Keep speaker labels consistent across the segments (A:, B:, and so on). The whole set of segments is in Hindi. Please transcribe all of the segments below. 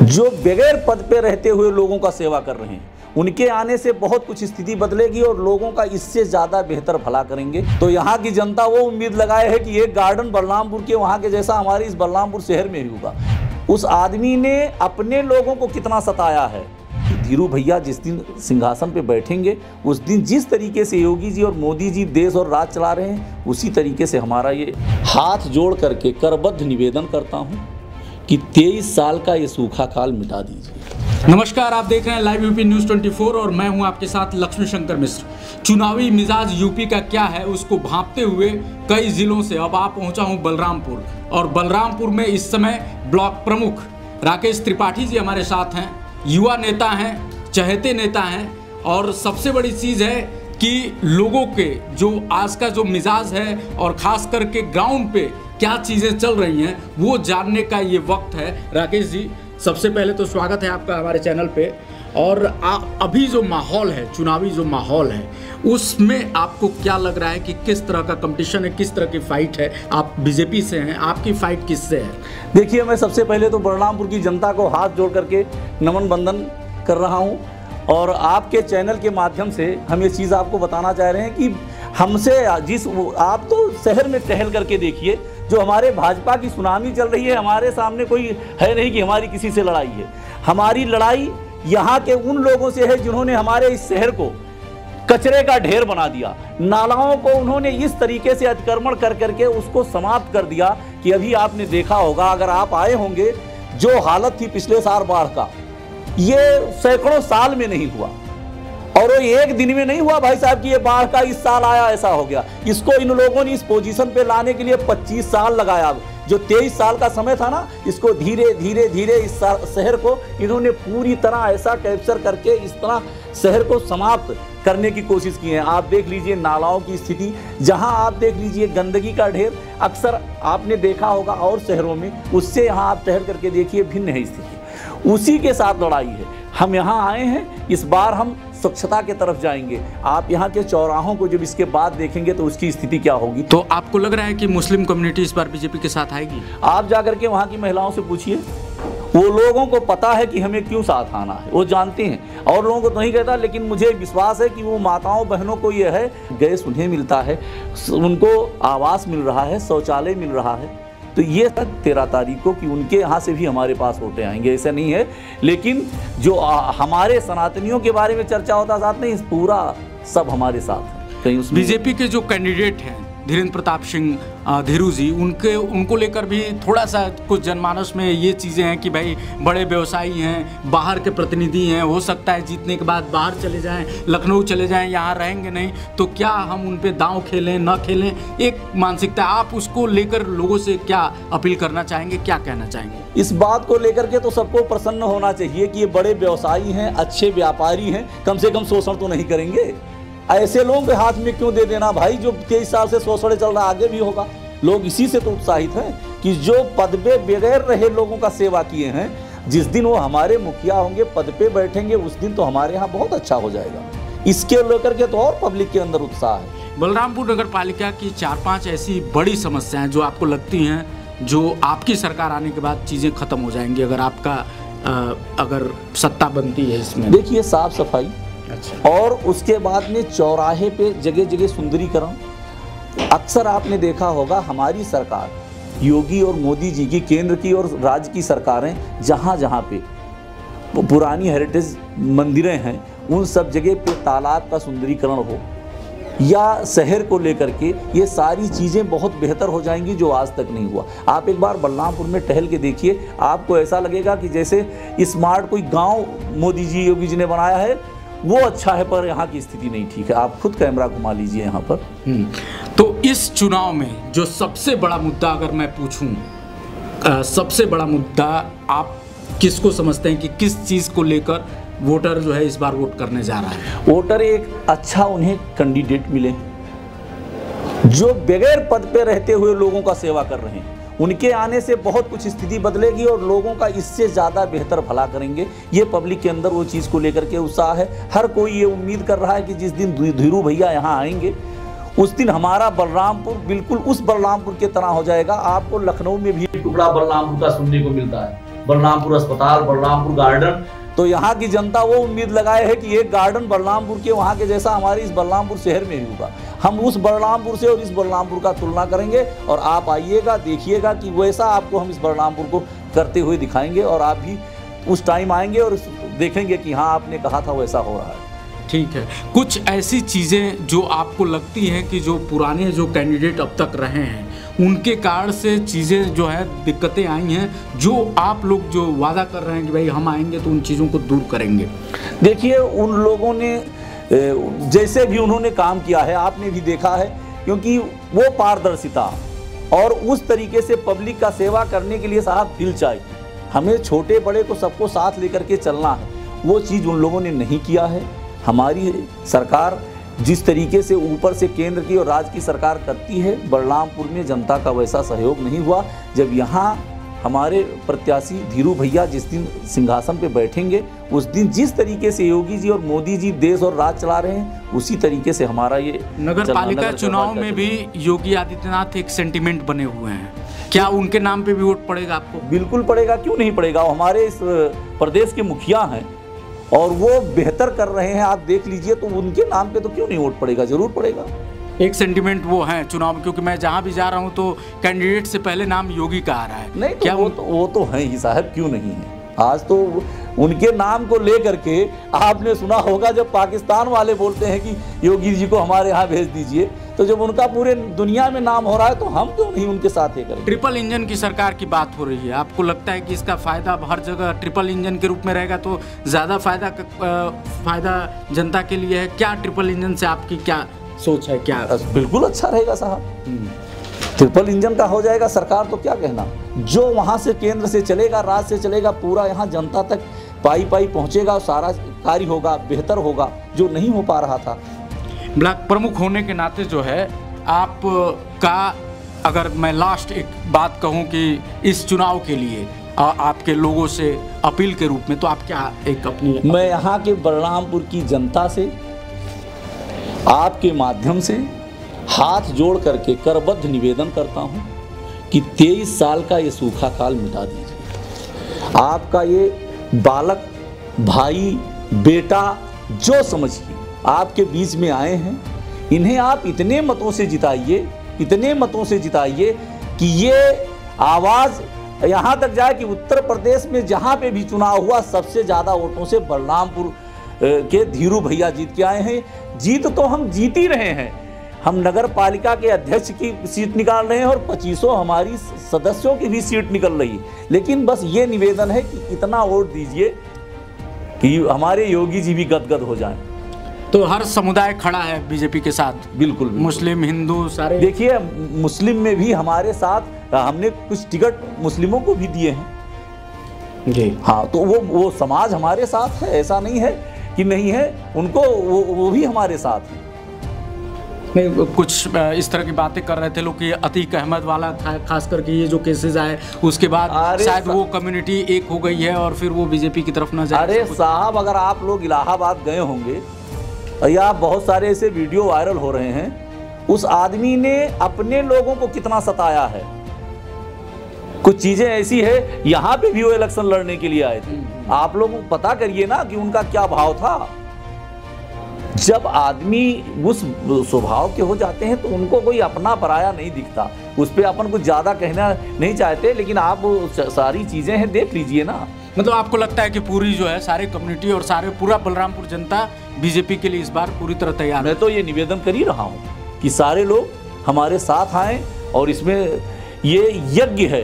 A: जो बगैर पद पे रहते हुए लोगों का सेवा कर रहे हैं, उनके आने से बहुत कुछ स्थिति बदलेगी और लोगों का इससे ज़्यादा बेहतर भला करेंगे। तो यहाँ की जनता वो उम्मीद लगाए है कि ये गार्डन बलरामपुर के वहाँ के जैसा हमारे इस बलरामपुर शहर में ही होगा। उस आदमी ने अपने लोगों को कितना सताया है। धीरू भैया जिस दिन सिंहासन पे बैठेंगे, उस दिन जिस तरीके से योगी जी और मोदी जी देश और राज चला रहे हैं, उसी तरीके से हमारा ये हाथ जोड़ करके करबद्ध निवेदन करता हूँ कि 23 साल का ये सूखा काल मिटा दीजिए।
B: नमस्कार, आप देख रहे हैं लाइव यूपी न्यूज़ 24 और मैं हूं आपके साथ लक्ष्मी शंकर मिश्र। चुनावी मिजाज यूपी का क्या है उसको भांपते हुए कई जिलों से अब आप पहुंचा हूं बलरामपुर, और बलरामपुर में इस समय ब्लॉक प्रमुख राकेश त्रिपाठी जी हमारे साथ हैं। युवा नेता हैं, चहेते नेता हैं, और सबसे बड़ी चीज़ है कि लोगों के जो आज का जो मिजाज है और ख़ास करके ग्राउंड पे क्या चीज़ें चल रही हैं वो जानने का ये वक्त है। राकेश जी, सबसे पहले तो स्वागत है आपका हमारे चैनल पे। और अभी जो माहौल है, चुनावी जो माहौल है, उसमें आपको क्या लग रहा है कि किस तरह का कंपटीशन है, किस तरह की फाइट है? आप बीजेपी से हैं, आपकी फाइट किससे है?
A: देखिए, मैं सबसे पहले तो बलरामपुर की जनता को हाथ जोड़ करके नमन बंदन कर रहा हूँ, और आपके चैनल के माध्यम से हम ये चीज़ आपको बताना चाह रहे हैं कि हमसे आप तो शहर में टहल करके देखिए, जो हमारे भाजपा की सुनामी चल रही है, हमारे सामने कोई है नहीं कि हमारी किसी से लड़ाई है। हमारी लड़ाई यहाँ के उन लोगों से है जिन्होंने हमारे इस शहर को कचरे का ढेर बना दिया। नालाओं को उन्होंने इस तरीके से अतिक्रमण कर करके उसको समाप्त कर दिया कि अभी आपने देखा होगा, अगर आप आए होंगे, जो हालत थी पिछले साल बाढ़ का, ये सैकड़ों साल में नहीं हुआ, और वो एक दिन में नहीं हुआ भाई साहब कि ये बाढ़ का इस साल आया ऐसा हो गया। इसको इन लोगों ने इस पोजीशन पे लाने के लिए 25 साल लगाया। जो 23 साल का समय था ना, इसको धीरे धीरे धीरे इस शहर को इन्होंने पूरी तरह ऐसा कैप्चर करके इस तरह शहर को समाप्त करने की कोशिश की है। आप देख लीजिए नालाओं की स्थिति, जहां आप देख लीजिए गंदगी का ढेर, अक्सर आपने देखा होगा और शहरों में, उससे यहाँ आप ठहर करके देखिए भिन्न है स्थिति। उसी के साथ लड़ाई है। हम यहाँ आए हैं, इस बार हम स्वच्छता के तरफ जाएंगे। आप यहाँ के चौराहों को जब इसके बाद देखेंगे तो उसकी स्थिति क्या होगी।
B: तो आपको लग रहा है कि मुस्लिम कम्युनिटी इस बार बीजेपी के साथ आएगी?
A: आप जाकर के वहाँ की महिलाओं से पूछिए, वो लोगों को पता है कि हमें क्यों साथ आना है, वो जानते हैं। और लोगों को तो नहीं कहता, लेकिन मुझे विश्वास है कि वो माताओं बहनों को ये है, गैस उन्हें मिलता है, उनको आवास मिल रहा है, शौचालय मिल रहा है। तो ये 13 तारीख को कि उनके यहाँ से भी हमारे पास वोटें आएंगे, ऐसा नहीं है। लेकिन जो हमारे सनातनियों के बारे में चर्चा होता साथ नहीं, पूरा सब हमारे साथ है। कहीं उसमें
B: बीजेपी के जो कैंडिडेट हैं धीरेन्द्र प्रताप सिंह धीरू जी, उनको लेकर भी थोड़ा सा कुछ जनमानस में ये चीज़ें हैं कि भाई बड़े व्यवसायी हैं, बाहर के प्रतिनिधि हैं, हो सकता है जीतने के बाद बाहर चले जाएं, लखनऊ चले जाएं, यहाँ रहेंगे नहीं, तो क्या हम उन पे दांव खेलें न खेलें, एक मानसिकता। आप उसको लेकर लोगों से क्या अपील करना चाहेंगे, क्या कहना चाहेंगे?
A: इस बात को लेकर के तो सबको प्रसन्न होना चाहिए कि ये बड़े व्यवसायी हैं, अच्छे व्यापारी हैं, कम से कम शोषण तो नहीं करेंगे। ऐसे लोगों के हाथ में क्यों दे देना भाई? जो 23 साल से शोषण चल रहा, आगे भी होगा। लोग इसी से तो उत्साहित हैं कि जो पद पे बगैर रहे लोगों का सेवा किए हैं, जिस दिन वो हमारे मुखिया होंगे, पद पे बैठेंगे, उस दिन तो हमारे यहाँ बहुत अच्छा हो जाएगा। इसके लेकर के तो और पब्लिक के अंदर उत्साह है।
B: बलरामपुर नगर पालिका की 4-5 ऐसी बड़ी समस्याएं जो आपको लगती हैं, जो आपकी सरकार आने के बाद चीज़ें खत्म हो जाएंगी अगर आपका अगर सत्ता बनती है इसमें?
A: देखिए, साफ सफाई,
B: अच्छा,
A: और उसके बाद में चौराहे पे जगह जगह सुंदरीकरण। अक्सर आपने देखा होगा हमारी सरकार, योगी और मोदी जी की, केंद्र की और राज्य की सरकारें, जहाँ जहाँ पे पुरानी हेरिटेज मंदिरें हैं, उन सब जगह पे तालाब का सुंदरीकरण हो, या शहर को लेकर के, ये सारी चीज़ें बहुत बेहतर हो जाएंगी, जो आज तक नहीं हुआ। आप एक बार बलरामपुर में टहल के देखिए, आपको ऐसा लगेगा कि जैसे स्मार्ट कोई गाँव मोदी जी, योगी जी ने बनाया है, वो अच्छा है, पर यहाँ की स्थिति नहीं ठीक है। आप खुद कैमरा घुमा लीजिए यहाँ पर।
B: तो इस चुनाव में जो सबसे बड़ा मुद्दा अगर मैं पूछूं, सबसे बड़ा मुद्दा आप किसको समझते हैं कि किस चीज़ को लेकर वोटर जो है इस बार वोट करने जा रहा है?
A: वोटर एक अच्छा उन्हें कैंडिडेट मिले जो बगैर पद पे रहते हुए लोगों का सेवा कर रहे हैं। उनके आने से बहुत कुछ स्थिति बदलेगी और लोगों का इससे ज़्यादा बेहतर भला करेंगे। ये पब्लिक के अंदर वो चीज़ को लेकर के उत्साह है। हर कोई ये उम्मीद कर रहा है कि जिस दिन धीरू भैया यहाँ आएंगे, उस दिन हमारा बलरामपुर बिल्कुल उस बलरामपुर के तरह हो जाएगा। आपको लखनऊ में भी टुकड़ा बलरामपुर का सुनने को मिलता है, बलरामपुर अस्पताल, बलरामपुर गार्डन, तो यहाँ की जनता वो उम्मीद लगाए है कि एक गार्डन बलरामपुर के वहाँ के जैसा हमारे इस बलरामपुर शहर में भी होगा। हम उस बलरामपुर से और इस बलरामपुर का तुलना करेंगे और आप आइएगा, देखिएगा कि वैसा आपको हम इस बलरामपुर को करते हुए दिखाएंगे और आप भी उस टाइम आएंगे और देखेंगे कि हाँ आपने कहा था वैसा हो रहा है।
B: ठीक है, कुछ ऐसी चीज़ें जो आपको लगती हैं कि जो पुराने जो कैंडिडेट अब तक रहे हैं उनके कारण से चीज़ें जो है दिक्कतें आई हैं, जो आप लोग जो वादा कर रहे हैं कि भाई हम आएंगे तो उन चीज़ों को दूर करेंगे?
A: देखिए, उन लोगों ने जैसे भी उन्होंने काम किया है आपने भी देखा है, क्योंकि वो पारदर्शिता और उस तरीके से पब्लिक का सेवा करने के लिए साहब दिल चाहिए। हमें छोटे बड़े को सबको साथ लेकर के चलना है, वो चीज़ उन लोगों ने नहीं किया है। हमारी सरकार जिस तरीके से ऊपर से केंद्र की और राज्य की सरकार करती है, बलरामपुर में जनता का वैसा सहयोग नहीं हुआ। जब यहाँ हमारे प्रत्याशी धीरू भैया जिस दिन सिंहासन पे बैठेंगे, उस दिन जिस तरीके से योगी जी और मोदी जी देश और राज्य चला रहे हैं, उसी तरीके से हमारा ये
B: नगर पालिका चुनाव में भी योगी आदित्यनाथ एक सेंटिमेंट बने हुए हैं, क्या उनके नाम पे भी वोट पड़ेगा आपको?
A: बिल्कुल पड़ेगा, क्यों नहीं पड़ेगा। वो हमारे इस प्रदेश के मुखिया हैं और वो बेहतर कर रहे हैं, आप देख लीजिए, तो उनके नाम पे तो क्यों नहीं वोट पड़ेगा, जरूर पड़ेगा।
B: एक सेंटिमेंट वो है चुनाव में, क्योंकि मैं जहाँ भी जा रहा हूँ तो कैंडिडेट से पहले नाम योगी का आ रहा है।
A: नहीं तो क्या वो तो है ही साहब, क्यों नहीं है। आज तो उनके नाम को लेकर के आपने सुना होगा जब पाकिस्तान वाले बोलते हैं कि योगी जी को हमारे यहाँ भेज दीजिए, तो जब उनका पूरे दुनिया में नाम हो रहा है तो हम क्यों नहीं उनके साथ ही करें।
B: ट्रिपल इंजन की सरकार की बात हो रही है, आपको लगता है कि इसका फायदा हर जगह ट्रिपल इंजन के रूप में रहेगा तो ज़्यादा फायदा जनता के लिए है? क्या ट्रिपल इंजन से आपकी क्या सोच है? क्या
A: बिल्कुल अच्छा रहेगा साहब, ट्रिपल इंजन का हो जाएगा सरकार तो क्या कहना। जो वहाँ से केंद्र से चलेगा, राज्य से चलेगा, पूरा यहाँ जनता तक पाई पहुँचेगा, सारा कार्य होगा, बेहतर होगा, जो नहीं हो पा रहा था।
B: ब्लॉक प्रमुख होने के नाते जो है आप का, अगर मैं लास्ट एक बात कहूँ कि इस चुनाव के लिए आपके लोगों से अपील के रूप में, तो आप क्या एक अपनी?
A: मैं यहाँ के बलरामपुर की जनता से आपके माध्यम से हाथ जोड़ करके करबद्ध निवेदन करता हूँ कि 23 साल का ये सूखा काल मिटा दीजिए। आपका ये बालक, भाई, बेटा जो समझिए आपके बीच में आए हैं, इन्हें आप इतने मतों से जिताइए, इतने मतों से जिताइए कि ये आवाज़ यहाँ तक जाए कि उत्तर प्रदेश में जहाँ पे भी चुनाव हुआ सबसे ज़्यादा वोटों से बलरामपुर के धीरू भैया जीत के आए हैं। जीत तो हम जीत ही रहे हैं, हम नगर पालिका के अध्यक्ष की सीट निकाल रहे हैं और 2500 हमारी सदस्यों की भी सीट निकल रही है। लेकिन बस ये निवेदन है कि इतना वोट दीजिए कि हमारे योगी जी भी गदगद हो जाएं।
B: तो हर समुदाय खड़ा है बीजेपी के साथ?
A: बिल्कुल,
B: मुस्लिम, हिंदू सारे।
A: देखिए, मुस्लिम में भी हमारे साथ हमने कुछ टिकट मुस्लिमों को भी दिए हैं जी। हाँ, तो वो समाज हमारे साथ है, ऐसा नहीं है कि नहीं है, उनको वो भी हमारे साथ है।
B: नहीं, कुछ इस तरह की बातें कर रहे थे लोग कि अतीक अहमद वाला खास करके ये जो केसेस आए उसके बाद शायद वो कम्युनिटी एक हो गई है और फिर वो बीजेपी की तरफ न जाए।
A: अरे साहब, अगर आप लोग इलाहाबाद गए होंगे या बहुत सारे ऐसे वीडियो वायरल हो रहे हैं, उस आदमी ने अपने लोगों को कितना सताया है। कुछ चीजें ऐसी है, यहाँ पे भी वो इलेक्शन लड़ने के लिए आए थे। आप लोग पता करिए ना कि उनका क्या भाव था। जब आदमी उस स्वभाव के हो जाते हैं तो उनको कोई अपना पराया नहीं दिखता, उस पर अपन कुछ ज़्यादा कहना नहीं चाहते, लेकिन आप सारी चीज़ें हैं, देख लीजिए ना।
B: मतलब आपको लगता है कि पूरी जो है सारे कम्युनिटी और सारे पूरा बलरामपुर जनता बीजेपी के लिए इस बार पूरी तरह तैयार?
A: मैं तो ये निवेदन कर ही रहा हूँ कि सारे लोग हमारे साथ आएँ और इसमें ये यज्ञ है,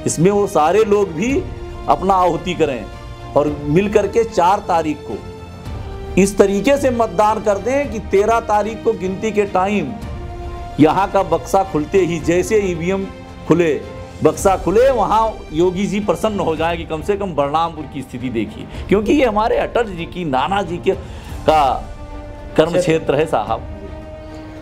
A: इसमें वो सारे लोग भी अपना आहुति करें और मिल करके 4 तारीख को इस तरीके से मतदान कर दें कि 13 तारीख को गिनती के टाइम यहाँ का बक्सा खुलते ही, जैसे ईवीएम खुले, बक्सा खुले, वहाँ योगी जी प्रसन्न हो जाए कि कम से कम बलरामपुर की स्थिति देखिए, क्योंकि ये हमारे अटल जी की, नाना जी के का कर्म क्षेत्र है साहब।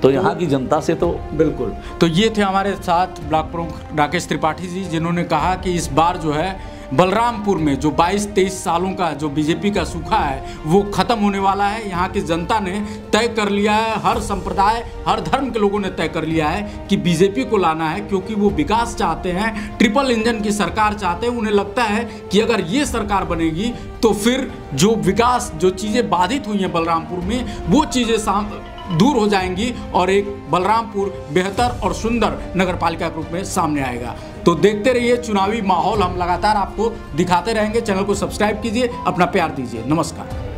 A: तो यहाँ की जनता से तो
B: बिल्कुल। तो ये थे हमारे साथ ब्लॉक प्रमुख राकेश त्रिपाठी जी, जिन्होंने कहा कि इस बार जो है बलरामपुर में जो 22-23 सालों का जो बीजेपी का सूखा है वो खत्म होने वाला है। यहाँ की जनता ने तय कर लिया है, हर संप्रदाय हर धर्म के लोगों ने तय कर लिया है कि बीजेपी को लाना है, क्योंकि वो विकास चाहते हैं, ट्रिपल इंजन की सरकार चाहते हैं। उन्हें लगता है कि अगर ये सरकार बनेगी तो फिर जो विकास जो चीज़ें बाधित हुई हैं बलरामपुर में वो चीज़ें दूर हो जाएंगी और एक बलरामपुर बेहतर और सुंदर नगरपालिका के रूप में सामने आएगा। तो देखते रहिए चुनावी माहौल, हम लगातार आपको दिखाते रहेंगे। चैनल को सब्सक्राइब कीजिए, अपना प्यार दीजिए। नमस्कार।